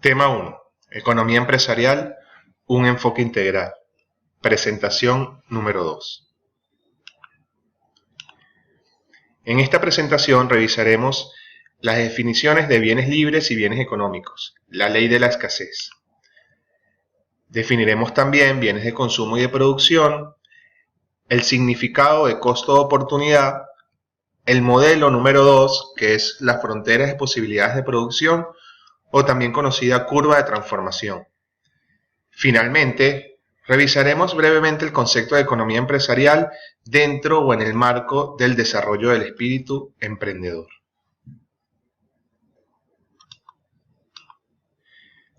Tema 1. Economía empresarial, un enfoque integral. Presentación número 2. En esta presentación revisaremos las definiciones de bienes libres y bienes económicos, la ley de la escasez. Definiremos también bienes de consumo y de producción, el significado de costo de oportunidad, el modelo número 2, que es las fronteras de posibilidades de producción, o también conocida curva de transformación. Finalmente, revisaremos brevemente el concepto de economía empresarial dentro o en el marco del desarrollo del espíritu emprendedor.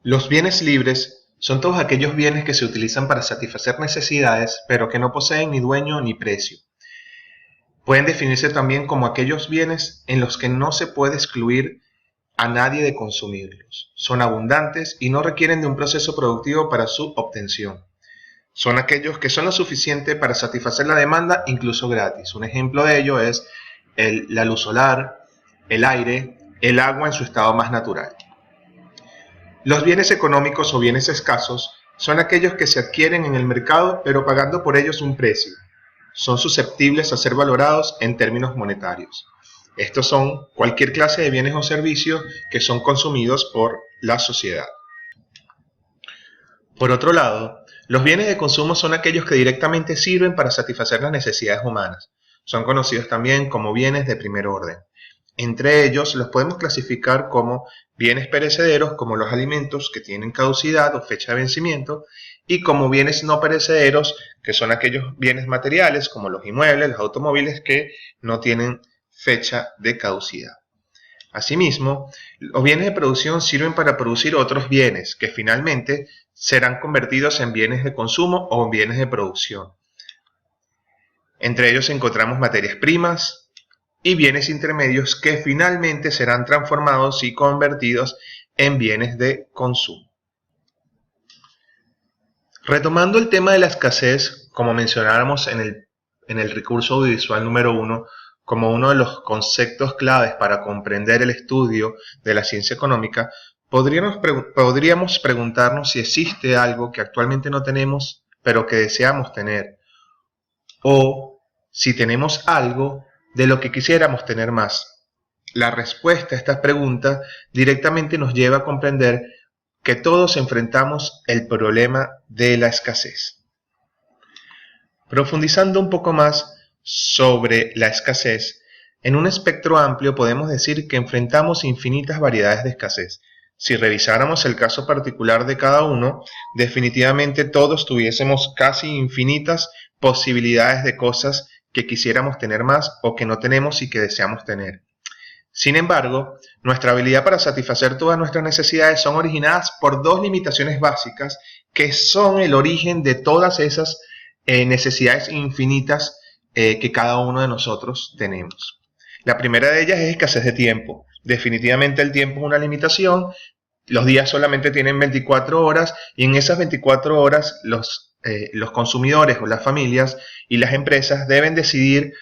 Los bienes libres son todos aquellos bienes que se utilizan para satisfacer necesidades, pero que no poseen ni dueño ni precio. Pueden definirse también como aquellos bienes en los que no se puede excluir a nadie de consumirlos. Son abundantes y no requieren de un proceso productivo para su obtención. Son aquellos que son lo suficiente para satisfacer la demanda, incluso gratis. Un ejemplo de ello es la luz solar, el aire, el agua en su estado más natural. Los bienes económicos o bienes escasos son aquellos que se adquieren en el mercado, pero pagando por ellos un precio. Son susceptibles a ser valorados en términos monetarios. Estos son cualquier clase de bienes o servicios que son consumidos por la sociedad. Por otro lado, los bienes de consumo son aquellos que directamente sirven para satisfacer las necesidades humanas. Son conocidos también como bienes de primer orden. Entre ellos los podemos clasificar como bienes perecederos, como los alimentos que tienen caducidad o fecha de vencimiento, y como bienes no perecederos, que son aquellos bienes materiales, como los inmuebles, los automóviles, que no tienen fecha de caducidad. Asimismo, los bienes de producción sirven para producir otros bienes que finalmente serán convertidos en bienes de consumo o en bienes de producción. Entre ellos encontramos materias primas y bienes intermedios que finalmente serán transformados y convertidos en bienes de consumo. Retomando el tema de la escasez, como mencionáramos en el recurso audiovisual número 1, como uno de los conceptos claves para comprender el estudio de la ciencia económica, podríamos preguntarnos si existe algo que actualmente no tenemos, pero que deseamos tener, o si tenemos algo de lo que quisiéramos tener más. La respuesta a esta pregunta directamente nos lleva a comprender que todos enfrentamos el problema de la escasez. Profundizando un poco más sobre la escasez, en un espectro amplio podemos decir que enfrentamos infinitas variedades de escasez. Si revisáramos el caso particular de cada uno, definitivamente todos tuviésemos casi infinitas posibilidades de cosas que quisiéramos tener más o que no tenemos y que deseamos tener. Sin embargo, nuestra habilidad para satisfacer todas nuestras necesidades son originadas por dos limitaciones básicas que son el origen de todas esas necesidades infinitas que cada uno de nosotros tenemos. La primera de ellas es escasez de tiempo. Definitivamente el tiempo es una limitación. Los días solamente tienen 24 horas y en esas 24 horas los consumidores o las familias y las empresas deben decidir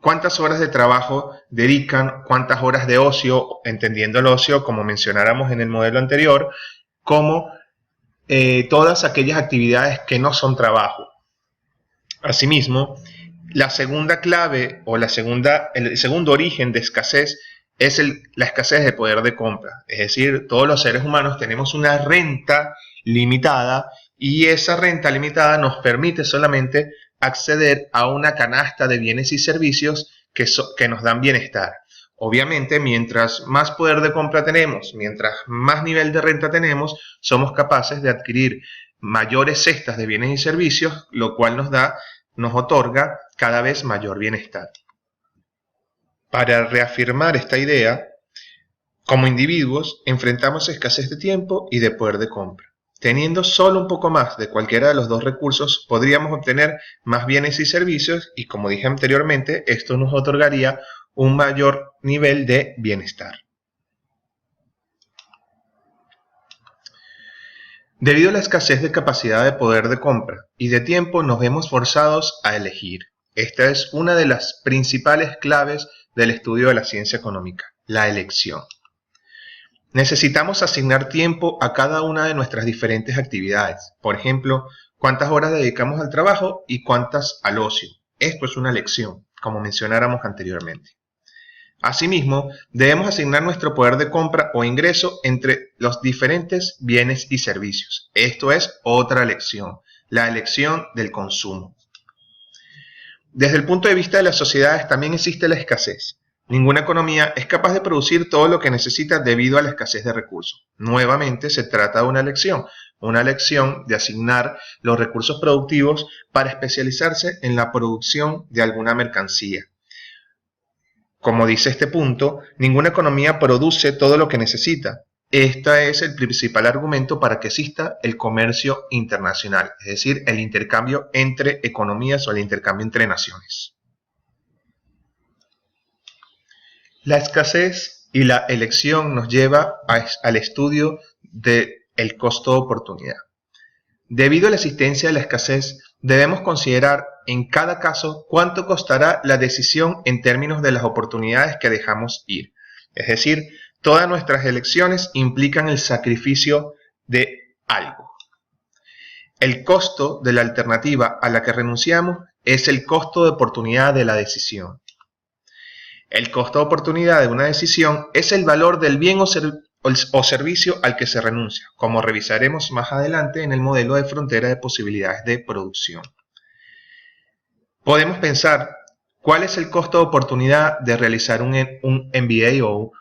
cuántas horas de trabajo dedican, cuántas horas de ocio, entendiendo el ocio como mencionáramos en el modelo anterior, como todas aquellas actividades que no son trabajo. Asimismo, la segunda clave o el segundo origen de escasez es la escasez de poder de compra. Es decir, todos los seres humanos tenemos una renta limitada y esa renta limitada nos permite solamente acceder a una canasta de bienes y servicios que nos dan bienestar. Obviamente, mientras más poder de compra tenemos, mientras más nivel de renta tenemos, somos capaces de adquirir mayores cestas de bienes y servicios, lo cual nos otorga cada vez mayor bienestar. Para reafirmar esta idea, como individuos enfrentamos escasez de tiempo y de poder de compra. Teniendo solo un poco más de cualquiera de los dos recursos, podríamos obtener más bienes y servicios y, como dije anteriormente, esto nos otorgaría un mayor nivel de bienestar. Debido a la escasez de capacidad de poder de compra y de tiempo, nos vemos forzados a elegir. Esta es una de las principales claves del estudio de la ciencia económica, la elección. Necesitamos asignar tiempo a cada una de nuestras diferentes actividades. Por ejemplo, cuántas horas dedicamos al trabajo y cuántas al ocio. Esto es una elección, como mencionáramos anteriormente. Asimismo, debemos asignar nuestro poder de compra o ingreso entre los diferentes bienes y servicios. Esto es otra elección, la elección del consumo. Desde el punto de vista de las sociedades también existe la escasez. Ninguna economía es capaz de producir todo lo que necesita debido a la escasez de recursos. Nuevamente se trata de una elección de asignar los recursos productivos para especializarse en la producción de alguna mercancía. Como dice este punto, ninguna economía produce todo lo que necesita. Este es el principal argumento para que exista el comercio internacional, es decir, el intercambio entre economías o el intercambio entre naciones. La escasez y la elección nos lleva al estudio del costo de oportunidad. Debido a la existencia de la escasez, debemos considerar en cada caso cuánto costará la decisión en términos de las oportunidades que dejamos ir. Es decir, todas nuestras elecciones implican el sacrificio de algo. El costo de la alternativa a la que renunciamos es el costo de oportunidad de la decisión. El costo de oportunidad de una decisión es el valor del bien o servicio al que se renuncia, como revisaremos más adelante en el modelo de frontera de posibilidades de producción. Podemos pensar cuál es el costo de oportunidad de realizar un MBA o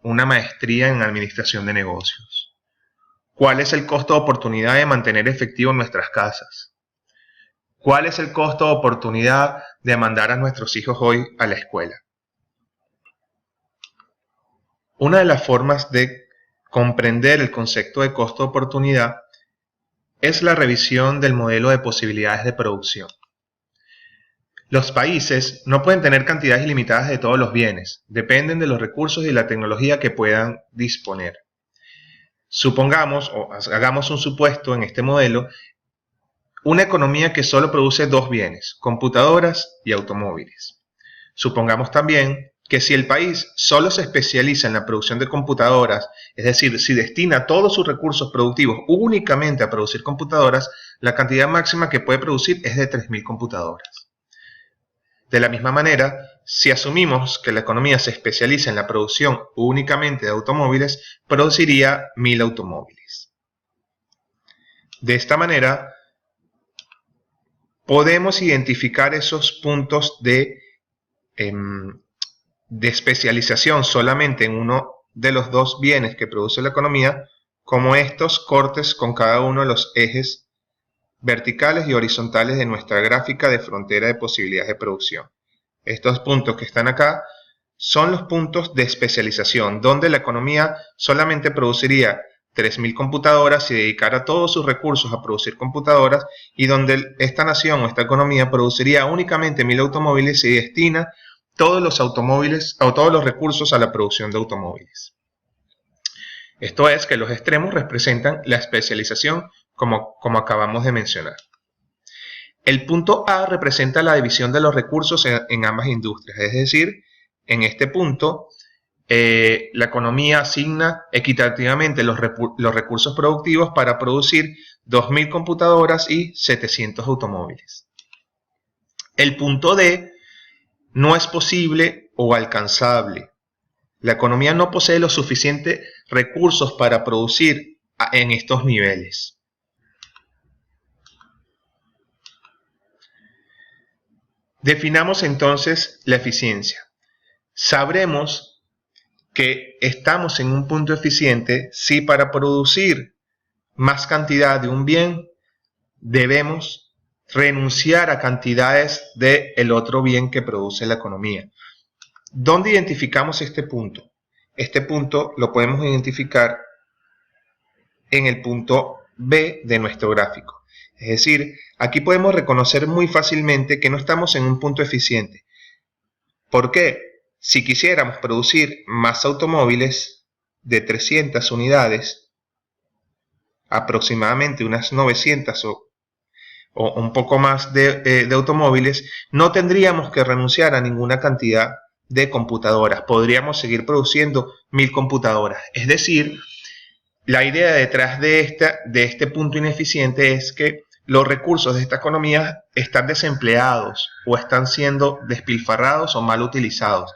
una maestría en administración de negocios. ¿Cuál es el costo de oportunidad de mantener efectivo nuestras casas? ¿Cuál es el costo de oportunidad de mandar a nuestros hijos hoy a la escuela? Una de las formas de comprender el concepto de costo de oportunidad es la revisión del modelo de posibilidades de producción. Los países no pueden tener cantidades ilimitadas de todos los bienes, dependen de los recursos y la tecnología que puedan disponer. Supongamos, o hagamos un supuesto en este modelo, una economía que solo produce dos bienes, computadoras y automóviles. Supongamos también que si el país solo se especializa en la producción de computadoras, es decir, si destina todos sus recursos productivos únicamente a producir computadoras, la cantidad máxima que puede producir es de 3.000 computadoras. De la misma manera, si asumimos que la economía se especializa en la producción únicamente de automóviles, produciría 1.000 automóviles. De esta manera, podemos identificar esos puntos de especialización solamente en uno de los dos bienes que produce la economía, como estos cortes con cada uno de los ejes verticales y horizontales de nuestra gráfica de frontera de posibilidades de producción. Estos puntos que están acá son los puntos de especialización, donde la economía solamente produciría 3.000 computadoras y dedicara todos sus recursos a producir computadoras, y donde esta nación o esta economía produciría únicamente 1.000 automóviles y destina todos los automóviles o todos los recursos a la producción de automóviles. Esto es que los extremos representan la especialización como acabamos de mencionar. El punto A representa la división de los recursos en ambas industrias, es decir, en este punto la economía asigna equitativamente los recursos productivos para producir 2.000 computadoras y 700 automóviles. El punto D no es posible o alcanzable. La economía no posee los suficientes recursos para producir en estos niveles. Definamos entonces la eficiencia. Sabremos que estamos en un punto eficiente si para producir más cantidad de un bien debemos renunciar a cantidades del otro bien que produce la economía. ¿Dónde identificamos este punto? Este punto lo podemos identificar en el punto B de nuestro gráfico. Es decir, aquí podemos reconocer muy fácilmente que no estamos en un punto eficiente. ¿Por qué? Si quisiéramos producir más automóviles de 300 unidades, aproximadamente unas 900 o un poco más de automóviles, no tendríamos que renunciar a ninguna cantidad de computadoras. Podríamos seguir produciendo 1000 computadoras. Es decir, la idea detrás de este punto ineficiente es que los recursos de esta economía están desempleados o están siendo despilfarrados o mal utilizados.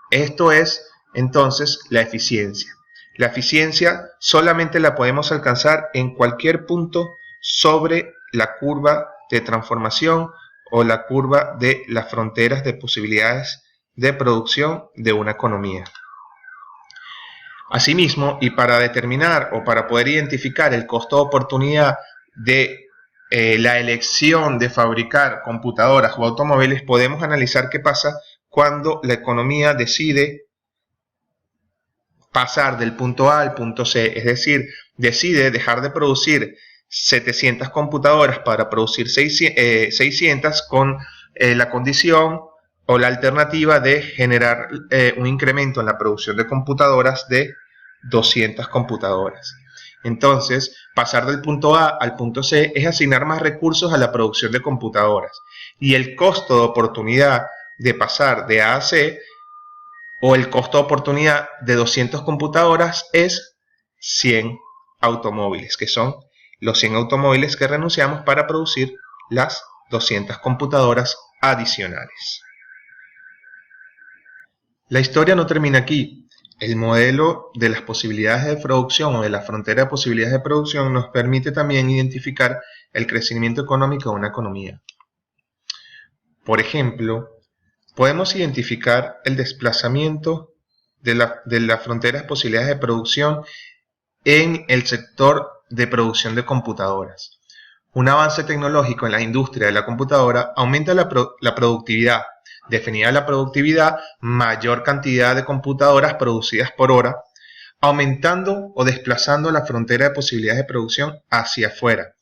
Esto es entonces la eficiencia. La eficiencia solamente la podemos alcanzar en cualquier punto sobre la curva de transformación o la curva de las fronteras de posibilidades de producción de una economía. Asimismo, y para determinar o para poder identificar el costo de oportunidad de la elección de fabricar computadoras o automóviles, podemos analizar qué pasa cuando la economía decide pasar del punto A al punto C, es decir, decide dejar de producir 700 computadoras para producir 600 con la condición o la alternativa de generar un incremento en la producción de computadoras de 200 computadoras. Entonces, pasar del punto A al punto C es asignar más recursos a la producción de computadoras. Y el costo de oportunidad de pasar de A a C, o el costo de oportunidad de 200 computadoras, es 100 automóviles, que son los 100 automóviles que renunciamos para producir las 200 computadoras adicionales. La historia no termina aquí. El modelo de las posibilidades de producción o de la frontera de posibilidades de producción nos permite también identificar el crecimiento económico de una economía. Por ejemplo, podemos identificar el desplazamiento de las fronteras de posibilidades de producción en el sector de producción de computadoras. Un avance tecnológico en la industria de la computadora aumenta la productividad. Definida la productividad, mayor cantidad de computadoras producidas por hora, aumentando o desplazando la frontera de posibilidades de producción hacia afuera,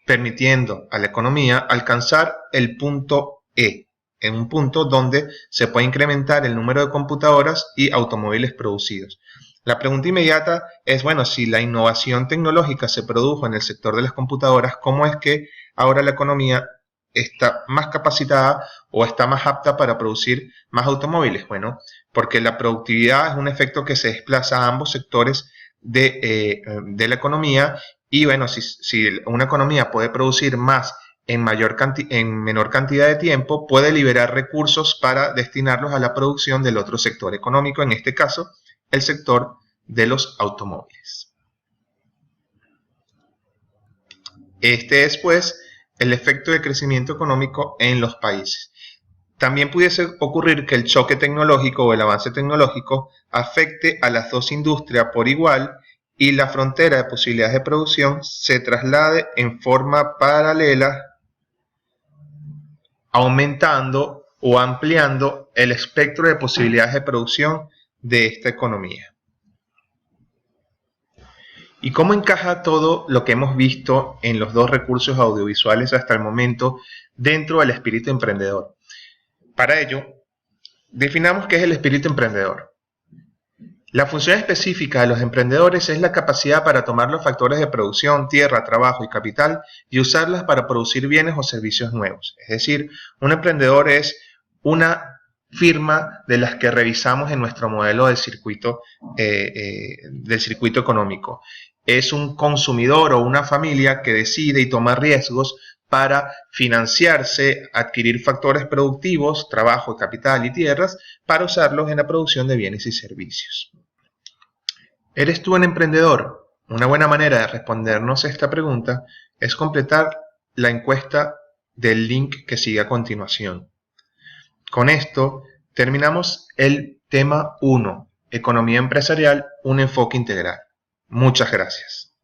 permitiendo a la economía alcanzar el punto E, en un punto donde se puede incrementar el número de computadoras y automóviles producidos. La pregunta inmediata es, bueno, si la innovación tecnológica se produjo en el sector de las computadoras, ¿cómo es que ahora la economía está más capacitada o está más apta para producir más automóviles? Bueno, porque la productividad es un efecto que se desplaza a ambos sectores de la economía, y bueno, si una economía puede producir más en menor cantidad de tiempo, puede liberar recursos para destinarlos a la producción del otro sector económico, en este caso, el sector de los automóviles. Este es, pues, el efecto de crecimiento económico en los países. También pudiese ocurrir que el choque tecnológico o el avance tecnológico afecte a las dos industrias por igual y la frontera de posibilidades de producción se traslade en forma paralela, aumentando o ampliando el espectro de posibilidades de producción de esta economía. ¿Y cómo encaja todo lo que hemos visto en los dos recursos audiovisuales hasta el momento dentro del espíritu emprendedor? Para ello, definamos qué es el espíritu emprendedor. La función específica de los emprendedores es la capacidad para tomar los factores de producción, tierra, trabajo y capital y usarlas para producir bienes o servicios nuevos. Es decir, un emprendedor es una firma de las que revisamos en nuestro modelo del circuito económico. Es un consumidor o una familia que decide y toma riesgos para financiarse, adquirir factores productivos, trabajo, capital y tierras, para usarlos en la producción de bienes y servicios. ¿Eres tú un emprendedor? Una buena manera de respondernos esta pregunta es completar la encuesta del link que sigue a continuación. Con esto terminamos el tema 1, Economía empresarial, un enfoque integral. Muchas gracias.